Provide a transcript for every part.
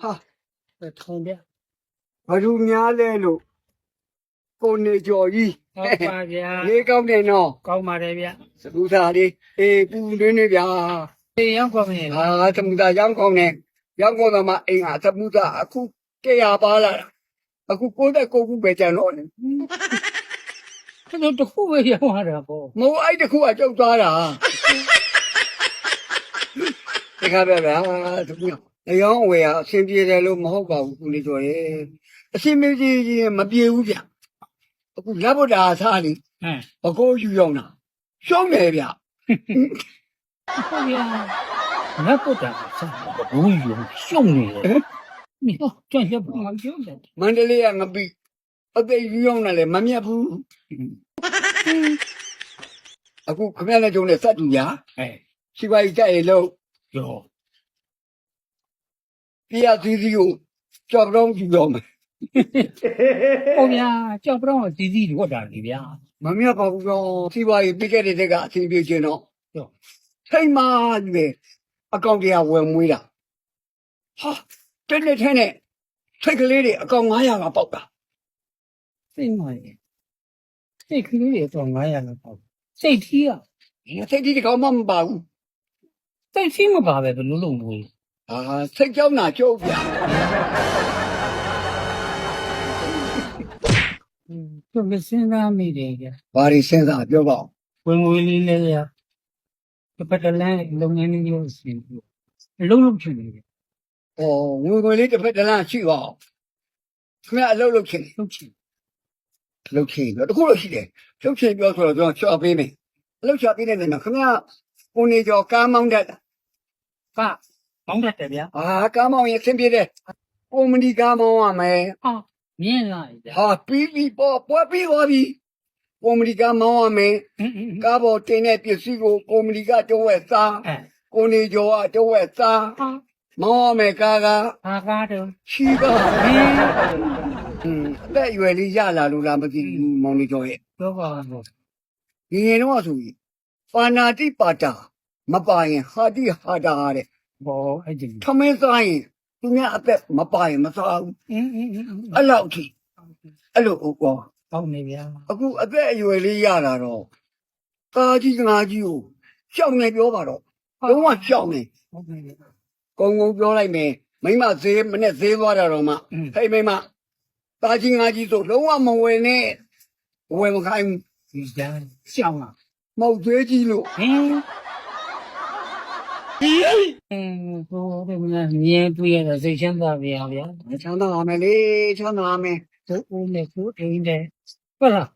哈，通的，我就伢来了，国内教育，好吧呀，你搞点喏，搞嘛这边，是不是啊的？哎，不对那边啊，这样过没了，怎么的阳光呢？阳光的嘛，哎呀，怎么的？啊，哭给哑巴了，啊，哭过来过不别讲了呢，这都土味也玩的不？我爱的哭啊，就抓了。你看别别啊，怎么样？哎呀，我呀，身边的路没好搞，我你说的，身边的没别无讲，我拉不打啥的。嗯，我过去用了，上那边，好呀，那不得啥，不用兄弟，你看这些不能用的，mandalay啊，我比，我被用了嘞，没面不，我看见那种嘞杀猪呀，哎，西瓜一摘一篓，有，底下水是有，找不着就要嘛，后面叫不着弟弟我这里边，没面跑不着，西瓜一比给的这个，谁别见到，有，太妈的，搞的啊，我没了，哈，真的真的，这个来的，搞俺呀个包的，这嘛的，这肯定也做俺呀个包，这题啊，这地的搞嘛没包，这题么包的都弄不了。啊，这叫哪叫呀？这个身上没这个，把你身上表包。ဝင်ငွေလေးလည်းရတစ်ပတ်တစ်လမ်းလုပ်ငန်းလေးမျိုးစီပြီးလုံးချင်တယ် 哦，我哩这边的人去哦，看下老钱， လုံးချင် 老钱，这个老些的，老钱不要说了，这小辈们，老小辈的人呢，看下我那叫干忙的 ကမောင်းတတ်တယ်ဗျာ 啊，干忙也身边的，我们的干忙啊没， ဟာမြင်လာပြီဗျာ 啊，比我比，我们的干忙啊没，干包今天必须个，我们的干就会杀， အဲ 我那叫啊就会杀， ဟာ 忙啊没干个， ဘာကားတော့ 七个，在月里下来路上不是忙的叫耶。 ပြောပါတော့ ငငယ်တော့ဆိုရင်ပါဏာတိပါတာမပါရင်ဟာတိဟာတာတဲ့ ဘောအဲ့ဒီ ထမင်းစားရင်သူများအသက်မပါရင်မစားဘူးအဲ့လောက်ထိအဲ့လိုဟုတ်ကော ကောင်းနေဗျာ အခုအသက်အရွယ်လေးရတာတော့ကာကြီးငါကြီးကိုရှောင်းနေပြောပါတော့လုံးဝရှောင်းနေ ဟုတ်နေပြီ ကုံကုံပြောလိုက်မယ်မိမဈေးမနဲ့ဈေးသွားတာတော့မှဟဲ့မိမကာကြီးငါကြီးဆိုလုံးဝမဝင်နဲ့ဝယ်မခိုင်းဘူး ဒီကြမ်းရှောင်းလာ မောက်သွေးကြီးလို့ ဟင်းဟိုဒီမှာမြင်တွေ့ရတဲ့စိတ်ချမ်းသာဗျာဗျာ ချမ်းသာပါမယ်လေချမ်းသာပါမယ် သူ့ဦးနဲ့သူ့အိမ်တဲ့ဟုတ်လား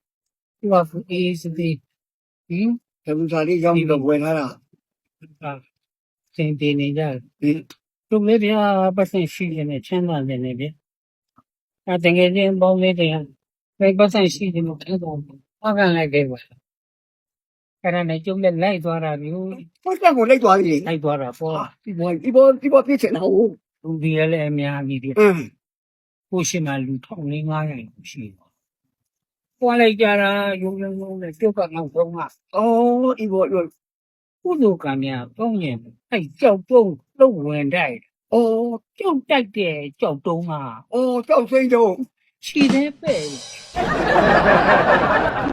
သူကအေးစသည်ဟင်း တပူစာလေးရောက်ပြီးတော့ဝယ်ထားတာ စင်တင်နေကြတယ် ဒီ သူလေးဗျာပတ်စံရှိနေချမ်းသာနေနေဗျအဲတကယ်ချင်းပေါင်းလေးတရားဘယ်ပတ်စံရှိနေလို့အဲ့တော့အကန်လိုက်ခဲ့ပါအဲ့ဒါနဲ့ကျုံနဲ့လိုက်သွားတာမျိုး ပတ်စံကိုလိုက်သွားပြီလေ လိုက်သွားတာပေါ့ ဒီဘောပြစ်ချင်တာဟုတ် လူဒီလည်းအများကြီးဒီ ကိုရှိမှလူ1500ရှိတယ်ပွားလိုက်ကြတာရုံရုံနဲ့ပြုတ်ကနောက်ဆုံးက အော်ဒီဘော ကုသိုလ်ကံများပေါင်းရင်အဲ့ကြောက်တုံးလှုပ်ဝင်တိုက် အော် ကြောက်တိုက်တဲ့ကြောက်တုံးက အော်ကြောက်စိမ့်တော့ ခြေသေးပဲ့